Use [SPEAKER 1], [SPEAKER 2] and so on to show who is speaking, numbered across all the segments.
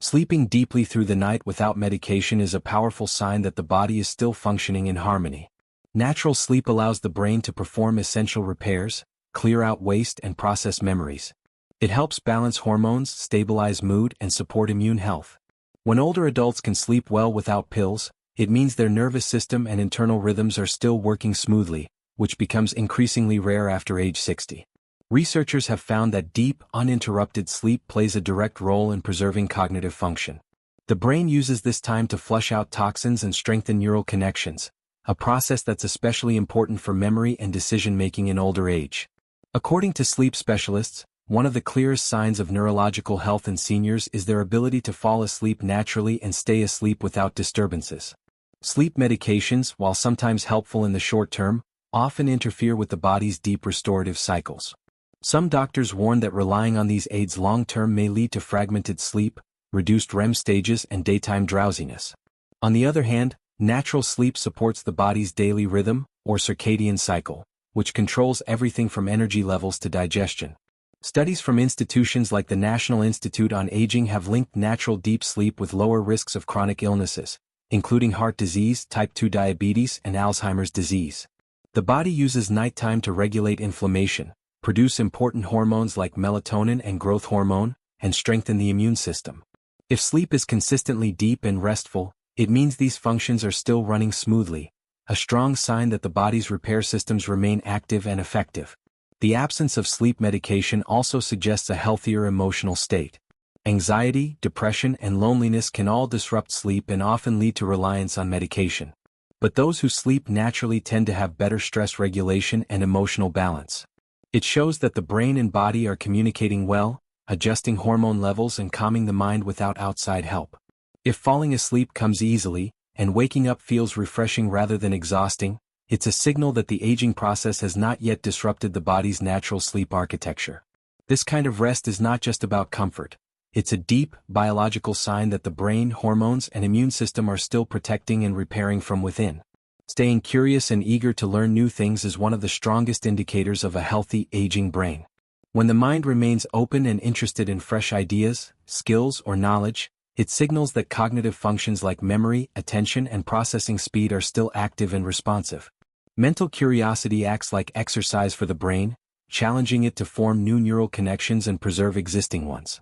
[SPEAKER 1] Sleeping deeply through the night without medication is a powerful sign that the body is still functioning in harmony. Natural sleep allows the brain to perform essential repairs, clear out waste and process memories. It helps balance hormones, stabilize mood and support immune health. When older adults can sleep well without pills, it means their nervous system and internal rhythms are still working smoothly, which becomes increasingly rare after age 60. Researchers have found that deep, uninterrupted sleep plays a direct role in preserving cognitive function. The brain uses this time to flush out toxins and strengthen neural connections, a process that's especially important for memory and decision-making in older age. According to sleep specialists, one of the clearest signs of neurological health in seniors is their ability to fall asleep naturally and stay asleep without disturbances. Sleep medications, while sometimes helpful in the short term, often interfere with the body's deep restorative cycles. Some doctors warn that relying on these aids long-term may lead to fragmented sleep, reduced REM stages and daytime drowsiness. On the other hand, natural sleep supports the body's daily rhythm, or circadian cycle, which controls everything from energy levels to digestion. Studies from institutions like the National Institute on Aging have linked natural deep sleep with lower risks of chronic illnesses, including heart disease, type 2 diabetes, and Alzheimer's disease. The body uses nighttime to regulate inflammation, produce important hormones like melatonin and growth hormone, and strengthen the immune system. If sleep is consistently deep and restful, it means these functions are still running smoothly, a strong sign that the body's repair systems remain active and effective. The absence of sleep medication also suggests a healthier emotional state. Anxiety, depression, and loneliness can all disrupt sleep and often lead to reliance on medication. But those who sleep naturally tend to have better stress regulation and emotional balance. It shows that the brain and body are communicating well, adjusting hormone levels and calming the mind without outside help. If falling asleep comes easily, and waking up feels refreshing rather than exhausting, it's a signal that the aging process has not yet disrupted the body's natural sleep architecture. This kind of rest is not just about comfort. It's a deep, biological sign that the brain, hormones, and immune system are still protecting and repairing from within. Staying curious and eager to learn new things is one of the strongest indicators of a healthy, aging brain. When the mind remains open and interested in fresh ideas, skills, or knowledge, it signals that cognitive functions like memory, attention, and processing speed are still active and responsive. Mental curiosity acts like exercise for the brain, challenging it to form new neural connections and preserve existing ones.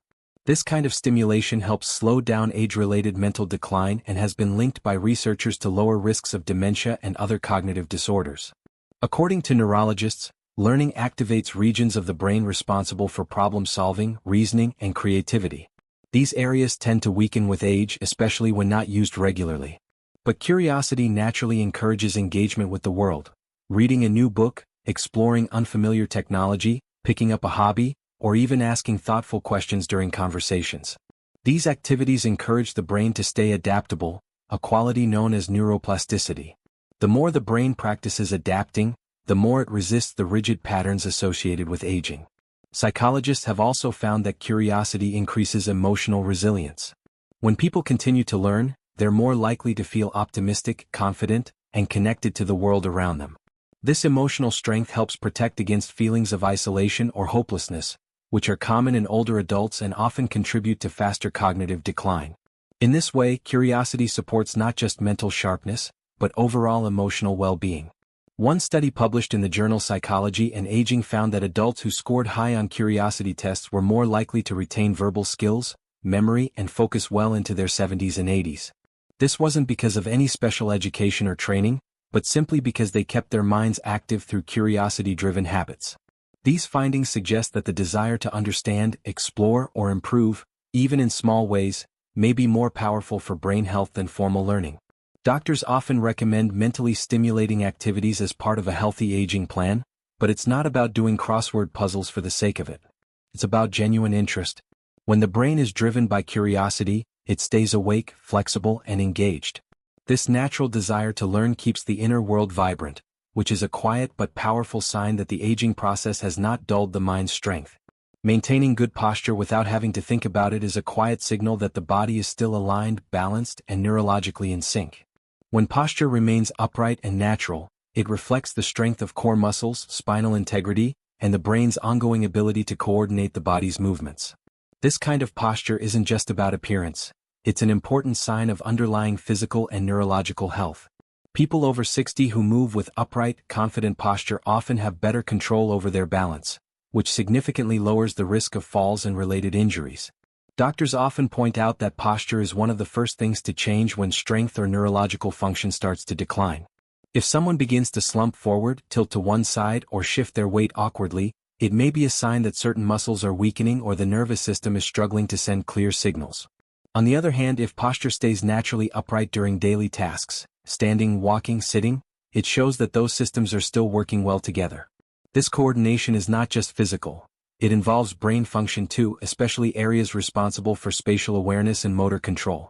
[SPEAKER 1] This kind of stimulation helps slow down age-related mental decline and has been linked by researchers to lower risks of dementia and other cognitive disorders. According to neurologists, learning activates regions of the brain responsible for problem-solving, reasoning, and creativity. These areas tend to weaken with age, especially when not used regularly. But curiosity naturally encourages engagement with the world. Reading a new book, exploring unfamiliar technology, picking up a hobby, or even asking thoughtful questions during conversations. These activities encourage the brain to stay adaptable, a quality known as neuroplasticity. The more the brain practices adapting, the more it resists the rigid patterns associated with aging. Psychologists have also found that curiosity increases emotional resilience. When people continue to learn, they're more likely to feel optimistic, confident, and connected to the world around them. This emotional strength helps protect against feelings of isolation or hopelessness, which are common in older adults and often contribute to faster cognitive decline. In this way, curiosity supports not just mental sharpness, but overall emotional well-being. One study published in the journal Psychology and Aging found that adults who scored high on curiosity tests were more likely to retain verbal skills, memory, and focus well into their 70s and 80s. This wasn't because of any special education or training, but simply because they kept their minds active through curiosity-driven habits. These findings suggest that the desire to understand, explore, or improve, even in small ways, may be more powerful for brain health than formal learning. Doctors often recommend mentally stimulating activities as part of a healthy aging plan, but it's not about doing crossword puzzles for the sake of it. It's about genuine interest. When the brain is driven by curiosity, it stays awake, flexible, and engaged. This natural desire to learn keeps the inner world vibrant, which is a quiet but powerful sign that the aging process has not dulled the mind's strength. Maintaining good posture without having to think about it is a quiet signal that the body is still aligned, balanced, and neurologically in sync. When posture remains upright and natural, it reflects the strength of core muscles, spinal integrity, and the brain's ongoing ability to coordinate the body's movements. This kind of posture isn't just about appearance. It's an important sign of underlying physical and neurological health. People over 60 who move with upright, confident posture often have better control over their balance, which significantly lowers the risk of falls and related injuries. Doctors often point out that posture is one of the first things to change when strength or neurological function starts to decline. If someone begins to slump forward, tilt to one side, or shift their weight awkwardly, it may be a sign that certain muscles are weakening or the nervous system is struggling to send clear signals. On the other hand, if posture stays naturally upright during daily tasks, standing, walking, sitting, it shows that those systems are still working well together. This coordination is not just physical. It involves brain function too, especially areas responsible for spatial awareness and motor control.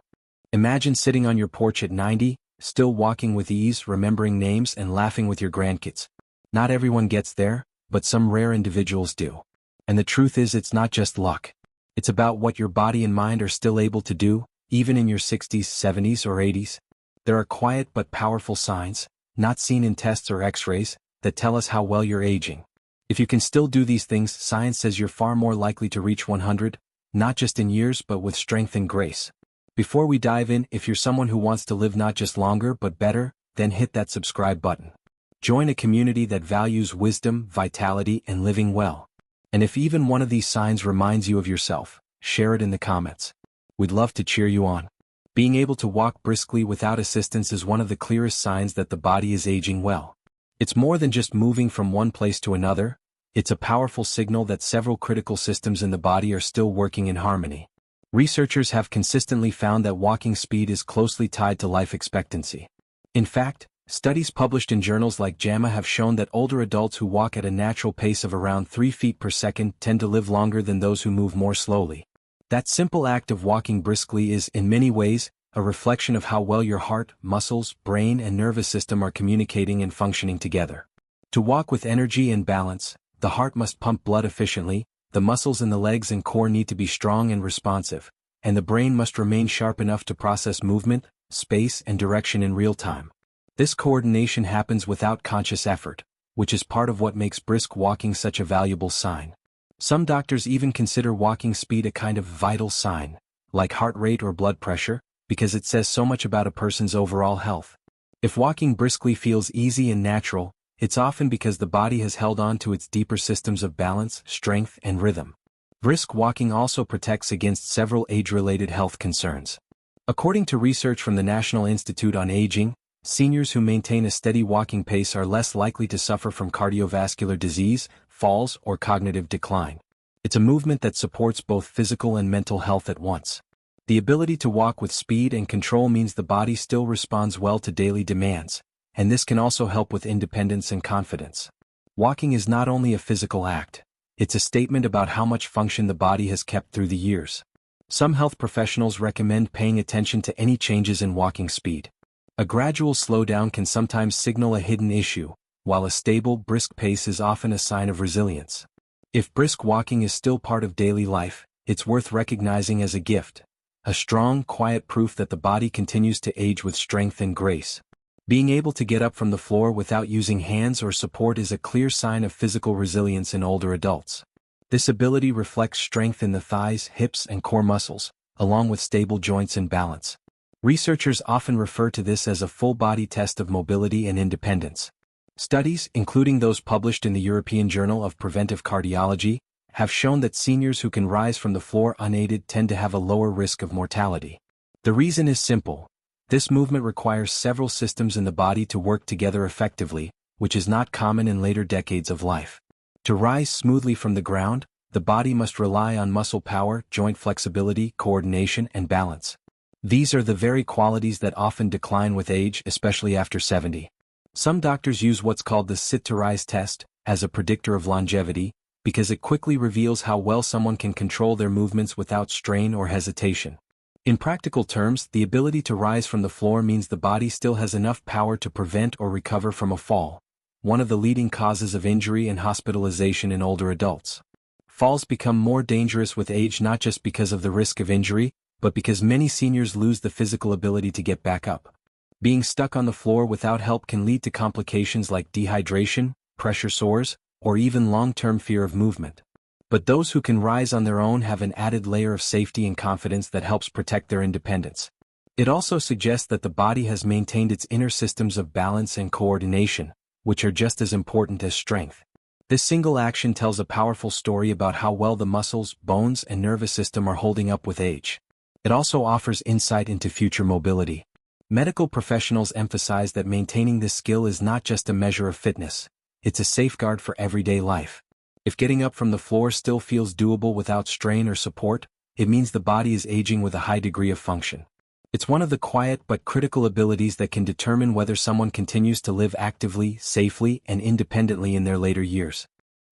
[SPEAKER 1] Imagine sitting on your porch at 90, still walking with ease, remembering names and laughing with your grandkids. Not everyone gets there, but some rare individuals do. And the truth is, it's not just luck. It's about what your body and mind are still able to do, even in your 60s, 70s, or 80s. There are quiet but powerful signs, not seen in tests or x-rays, that tell us how well you're aging. If you can still do these things, science says you're far more likely to reach 100, not just in years but with strength and grace. Before we dive in, if you're someone who wants to live not just longer but better, then hit that subscribe button. Join a community that values wisdom, vitality, and living well. And if even one of these signs reminds you of yourself, share it in the comments. We'd love to cheer you on. Being able to walk briskly without assistance is one of the clearest signs that the body is aging well. It's more than just moving from one place to another. It's a powerful signal that several critical systems in the body are still working in harmony. Researchers have consistently found that walking speed is closely tied to life expectancy. In fact, studies published in journals like JAMA have shown that older adults who walk at a natural pace of around 3 feet per second tend to live longer than those who move more slowly. That simple act of walking briskly is, in many ways, a reflection of how well your heart, muscles, brain, and nervous system are communicating and functioning together. To walk with energy and balance, the heart must pump blood efficiently, the muscles in the legs and core need to be strong and responsive, and the brain must remain sharp enough to process movement, space, and direction in real time. This coordination happens without conscious effort, which is part of what makes brisk walking such a valuable sign. Some doctors even consider walking speed a kind of vital sign, like heart rate or blood pressure, because it says so much about a person's overall health. If walking briskly feels easy and natural, it's often because the body has held on to its deeper systems of balance, strength, and rhythm. Brisk walking also protects against several age-related health concerns. According to research from the National Institute on Aging, seniors who maintain a steady walking pace are less likely to suffer from cardiovascular disease, falls, or cognitive decline. It's a movement that supports both physical and mental health at once. The ability to walk with speed and control means the body still responds well to daily demands, and this can also help with independence and confidence. Walking is not only a physical act, it's a statement about how much function the body has kept through the years. Some health professionals recommend paying attention to any changes in walking speed. A gradual slowdown can sometimes signal a hidden issue, while a stable, brisk pace is often a sign of resilience. If brisk walking is still part of daily life, it's worth recognizing as a gift. A strong, quiet proof that the body continues to age with strength and grace. Being able to get up from the floor without using hands or support is a clear sign of physical resilience in older adults. This ability reflects strength in the thighs, hips, and core muscles, along with stable joints and balance. Researchers often refer to this as a full-body test of mobility and independence. Studies, including those published in the European Journal of Preventive Cardiology, have shown that seniors who can rise from the floor unaided tend to have a lower risk of mortality. The reason is simple. This movement requires several systems in the body to work together effectively, which is not common in later decades of life. To rise smoothly from the ground, the body must rely on muscle power, joint flexibility, coordination, and balance. These are the very qualities that often decline with age, especially after 70. Some doctors use what's called the sit-to-rise test as a predictor of longevity, because it quickly reveals how well someone can control their movements without strain or hesitation. In practical terms, the ability to rise from the floor means the body still has enough power to prevent or recover from a fall, one of the leading causes of injury and hospitalization in older adults. Falls become more dangerous with age not just because of the risk of injury, but because many seniors lose the physical ability to get back up. Being stuck on the floor without help can lead to complications like dehydration, pressure sores, or even long-term fear of movement. But those who can rise on their own have an added layer of safety and confidence that helps protect their independence. It also suggests that the body has maintained its inner systems of balance and coordination, which are just as important as strength. This single action tells a powerful story about how well the muscles, bones, and nervous system are holding up with age. It also offers insight into future mobility. Medical professionals emphasize that maintaining this skill is not just a measure of fitness, it's a safeguard for everyday life. If getting up from the floor still feels doable without strain or support, it means the body is aging with a high degree of function. It's one of the quiet but critical abilities that can determine whether someone continues to live actively, safely, and independently in their later years.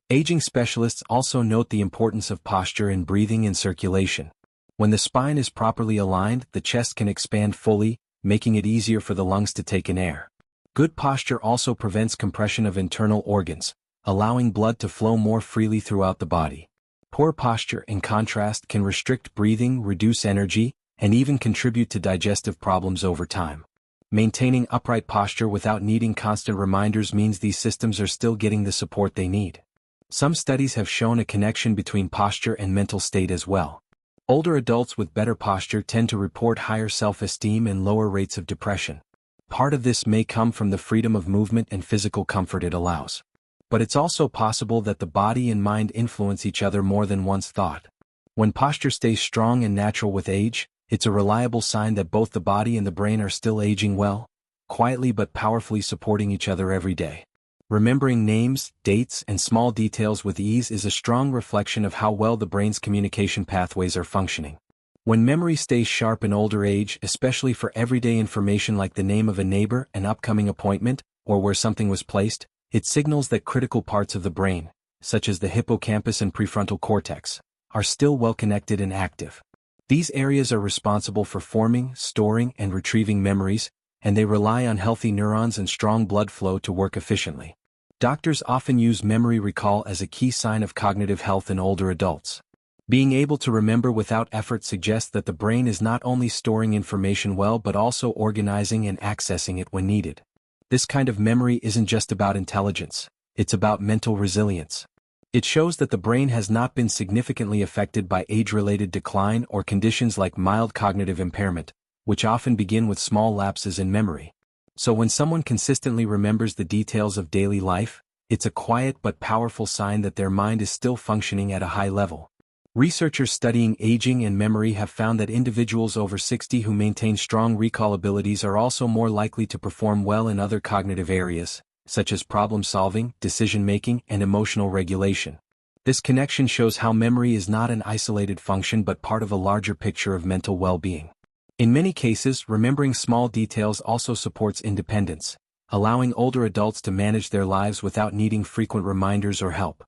[SPEAKER 1] Aging specialists also note the importance of posture in breathing and circulation. When the spine is properly aligned, the chest can expand fully, making it easier for the lungs to take in air. Good posture also prevents compression of internal organs, allowing blood to flow more freely throughout the body. Poor posture, in contrast, can restrict breathing, reduce energy, and even contribute to digestive problems over time. Maintaining upright posture without needing constant reminders means these systems are still getting the support they need. Some studies have shown a connection between posture and mental state as well. Older adults with better posture tend to report higher self-esteem and lower rates of depression. Part of this may come from the freedom of movement and physical comfort it allows. But it's also possible that the body and mind influence each other more than once thought. When posture stays strong and natural with age, it's a reliable sign that both the body and the brain are still aging well, quietly but powerfully supporting each other every day. Remembering names, dates, and small details with ease is a strong reflection of how well the brain's communication pathways are functioning. When memory stays sharp in older age, especially for everyday information like the name of a neighbor, an upcoming appointment, or where something was placed, it signals that critical parts of the brain, such as the hippocampus and prefrontal cortex, are still well connected and active. These areas are responsible for forming, storing, and retrieving memories, and they rely on healthy neurons and strong blood flow to work efficiently. Doctors often use memory recall as a key sign of cognitive health in older adults. Being able to remember without effort suggests that the brain is not only storing information well but also organizing and accessing it when needed. This kind of memory isn't just about intelligence, it's about mental resilience. It shows that the brain has not been significantly affected by age-related decline or conditions like mild cognitive impairment, which often begin with small lapses in memory. So when someone consistently remembers the details of daily life, it's a quiet but powerful sign that their mind is still functioning at a high level. Researchers studying aging and memory have found that individuals over 60 who maintain strong recall abilities are also more likely to perform well in other cognitive areas, such as problem-solving, decision-making, and emotional regulation. This connection shows how memory is not an isolated function but part of a larger picture of mental well-being. In many cases, remembering small details also supports independence, allowing older adults to manage their lives without needing frequent reminders or help.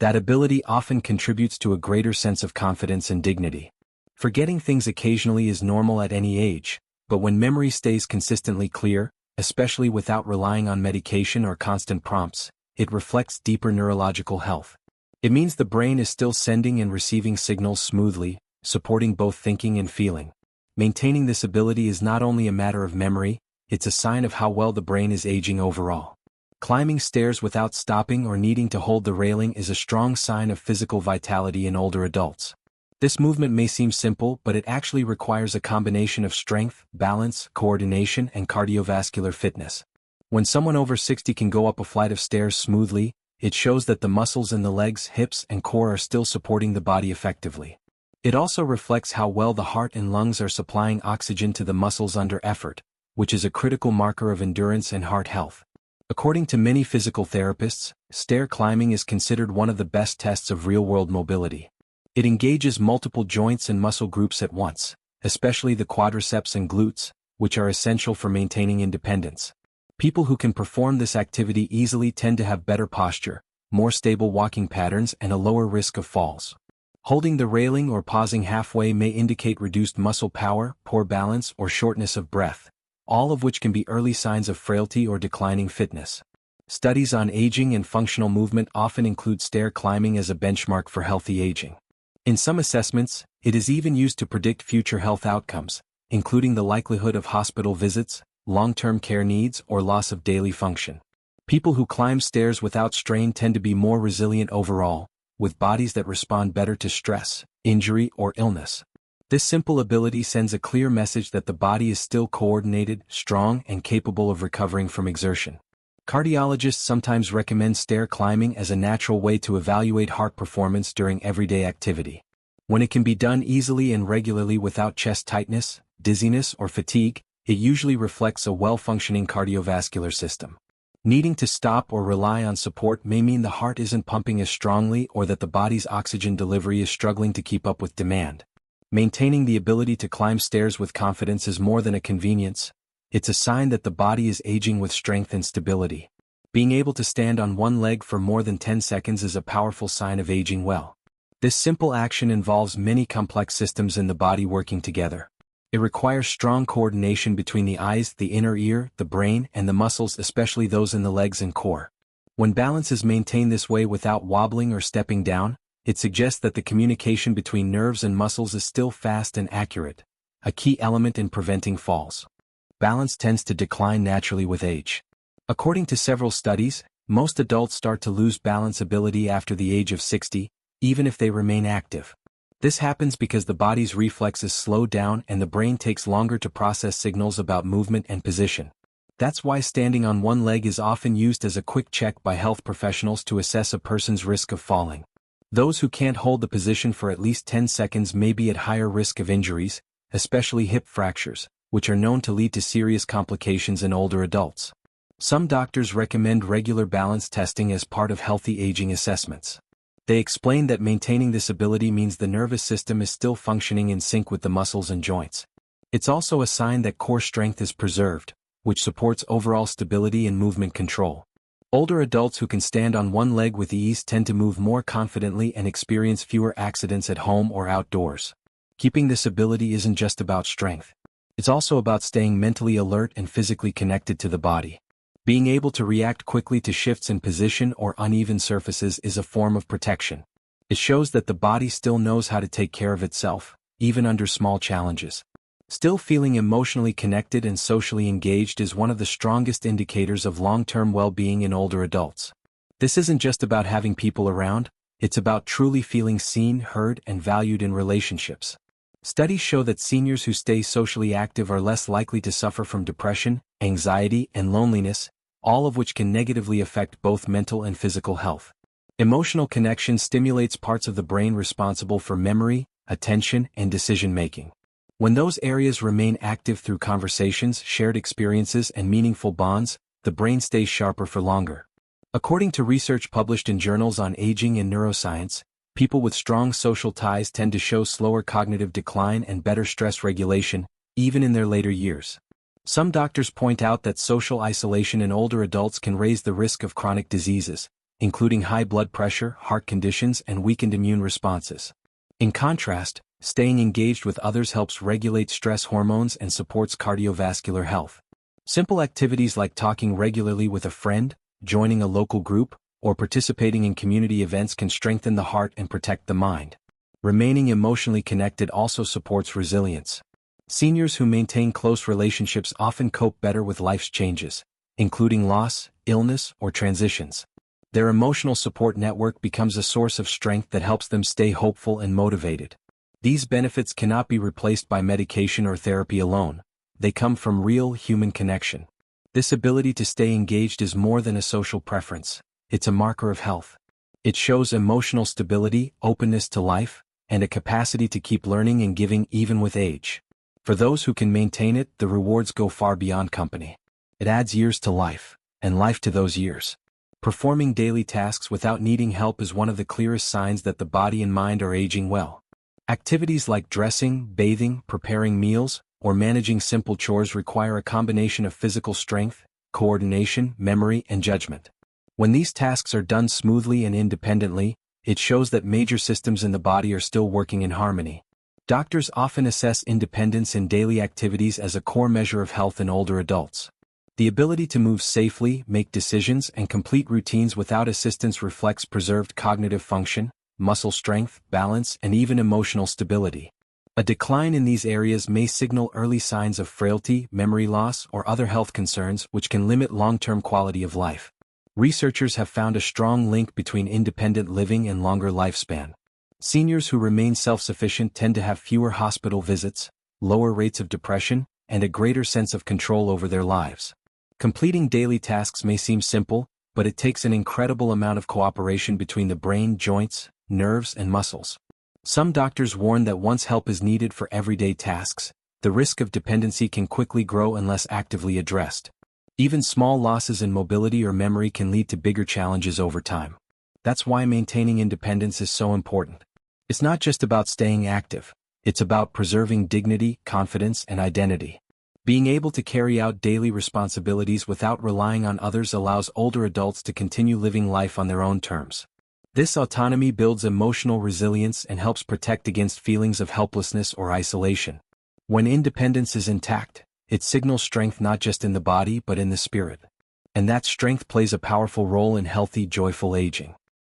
[SPEAKER 1] That ability often contributes to a greater sense of confidence and dignity. Forgetting things occasionally is normal at any age, but when memory stays consistently clear, especially without relying on medication or constant prompts, it reflects deeper neurological health. It means the brain is still sending and receiving signals smoothly, supporting both thinking and feeling. Maintaining this ability is not only a matter of memory, it's a sign of how well the brain is aging overall. Climbing stairs without stopping or needing to hold the railing is a strong sign of physical vitality in older adults. This movement may seem simple, but it actually requires a combination of strength, balance, coordination, and cardiovascular fitness. When someone over 60 can go up a flight of stairs smoothly, it shows that the muscles in the legs, hips, and core are still supporting the body effectively. It also reflects how well the heart and lungs are supplying oxygen to the muscles under effort, which is a critical marker of endurance and heart health. According to many physical therapists, stair climbing is considered one of the best tests of real-world mobility. It engages multiple joints and muscle groups at once, especially the quadriceps and glutes, which are essential for maintaining independence. People who can perform this activity easily tend to have better posture, more stable walking patterns, and a lower risk of falls. Holding the railing or pausing halfway may indicate reduced muscle power, poor balance, or shortness of breath, all of which can be early signs of frailty or declining fitness. Studies on aging and functional movement often include stair climbing as a benchmark for healthy aging. In some assessments, it is even used to predict future health outcomes, including the likelihood of hospital visits, long-term care needs, or loss of daily function. People who climb stairs without strain tend to be more resilient overall, with bodies that respond better to stress, injury, or illness. This simple ability sends a clear message that the body is still coordinated, strong, and capable of recovering from exertion. Cardiologists sometimes recommend stair climbing as a natural way to evaluate heart performance during everyday activity. When it can be done easily and regularly without chest tightness, dizziness, or fatigue, it usually reflects a well-functioning cardiovascular system. Needing to stop or rely on support may mean the heart isn't pumping as strongly or that the body's oxygen delivery is struggling to keep up with demand. Maintaining the ability to climb stairs with confidence is more than a convenience. It's a sign that the body is aging with strength and stability. Being able to stand on one leg for more than 10 seconds is a powerful sign of aging well. This simple action involves many complex systems in the body working together. It requires strong coordination between the eyes, the inner ear, the brain, and the muscles, especially those in the legs and core. When balance is maintained this way without wobbling or stepping down, it suggests that the communication between nerves and muscles is still fast and accurate, a key element in preventing falls. Balance tends to decline naturally with age. According to several studies, most adults start to lose balance ability after the age of 60, even if they remain active. This happens because the body's reflexes slow down and the brain takes longer to process signals about movement and position. That's why standing on one leg is often used as a quick check by health professionals to assess a person's risk of falling. Those who can't hold the position for at least 10 seconds may be at higher risk of injuries, especially hip fractures, which are known to lead to serious complications in older adults. Some doctors recommend regular balance testing as part of healthy aging assessments. They explain that maintaining this ability means the nervous system is still functioning in sync with the muscles and joints. It's also a sign that core strength is preserved, which supports overall stability and movement control. Older adults who can stand on one leg with ease tend to move more confidently and experience fewer accidents at home or outdoors. Keeping this ability isn't just about strength. It's also about staying mentally alert and physically connected to the body. Being able to react quickly to shifts in position or uneven surfaces is a form of protection. It shows that the body still knows how to take care of itself, even under small challenges. Still feeling emotionally connected and socially engaged is one of the strongest indicators of long-term well-being in older adults. This isn't just about having people around, it's about truly feeling seen, heard, and valued in relationships. Studies show that seniors who stay socially active are less likely to suffer from depression, anxiety, and loneliness, all of which can negatively affect both mental and physical health. Emotional connection stimulates parts of the brain responsible for memory, attention, and decision-making. When those areas remain active through conversations, shared experiences, and meaningful bonds, the brain stays sharper for longer. According to research published in journals on aging and neuroscience, people with strong social ties tend to show slower cognitive decline and better stress regulation, even in their later years. Some doctors point out that social isolation in older adults can raise the risk of chronic diseases, including high blood pressure, heart conditions, and weakened immune responses. In contrast, staying engaged with others helps regulate stress hormones and supports cardiovascular health. Simple activities like talking regularly with a friend, joining a local group, or participating in community events can strengthen the heart and protect the mind. Remaining emotionally connected also supports resilience. Seniors who maintain close relationships often cope better with life's changes, including loss, illness, or transitions. Their emotional support network becomes a source of strength that helps them stay hopeful and motivated. These benefits cannot be replaced by medication or therapy alone. They come from real human connection. This ability to stay engaged is more than a social preference. It's a marker of health. It shows emotional stability, openness to life, and a capacity to keep learning and giving even with age. For those who can maintain it, the rewards go far beyond company. It adds years to life, and life to those years. Performing daily tasks without needing help is one of the clearest signs that the body and mind are aging well. Activities like dressing, bathing, preparing meals, or managing simple chores require a combination of physical strength, coordination, memory, and judgment. When these tasks are done smoothly and independently, it shows that major systems in the body are still working in harmony. Doctors often assess independence in daily activities as a core measure of health in older adults. The ability to move safely, make decisions, and complete routines without assistance reflects preserved cognitive function, muscle strength, balance, and even emotional stability. A decline in these areas may signal early signs of frailty, memory loss, or other health concerns which can limit long-term quality of life. Researchers have found a strong link between independent living and longer lifespan. Seniors who remain self-sufficient tend to have fewer hospital visits, lower rates of depression, and a greater sense of control over their lives. Completing daily tasks may seem simple, but it takes an incredible amount of cooperation between the brain, joints, nerves, and muscles. Some doctors warn that once help is needed for everyday tasks, the risk of dependency can quickly grow unless actively addressed. Even small losses in mobility or memory can lead to bigger challenges over time. That's why maintaining independence is so important. It's not just about staying active, it's about preserving dignity, confidence, and identity. Being able to carry out daily responsibilities without relying on others allows older adults to continue living life on their own terms. This autonomy builds emotional resilience and helps protect against feelings of helplessness or isolation. When independence is intact, it signals strength not just in the body but in the spirit. And that strength plays a powerful role in healthy, joyful aging.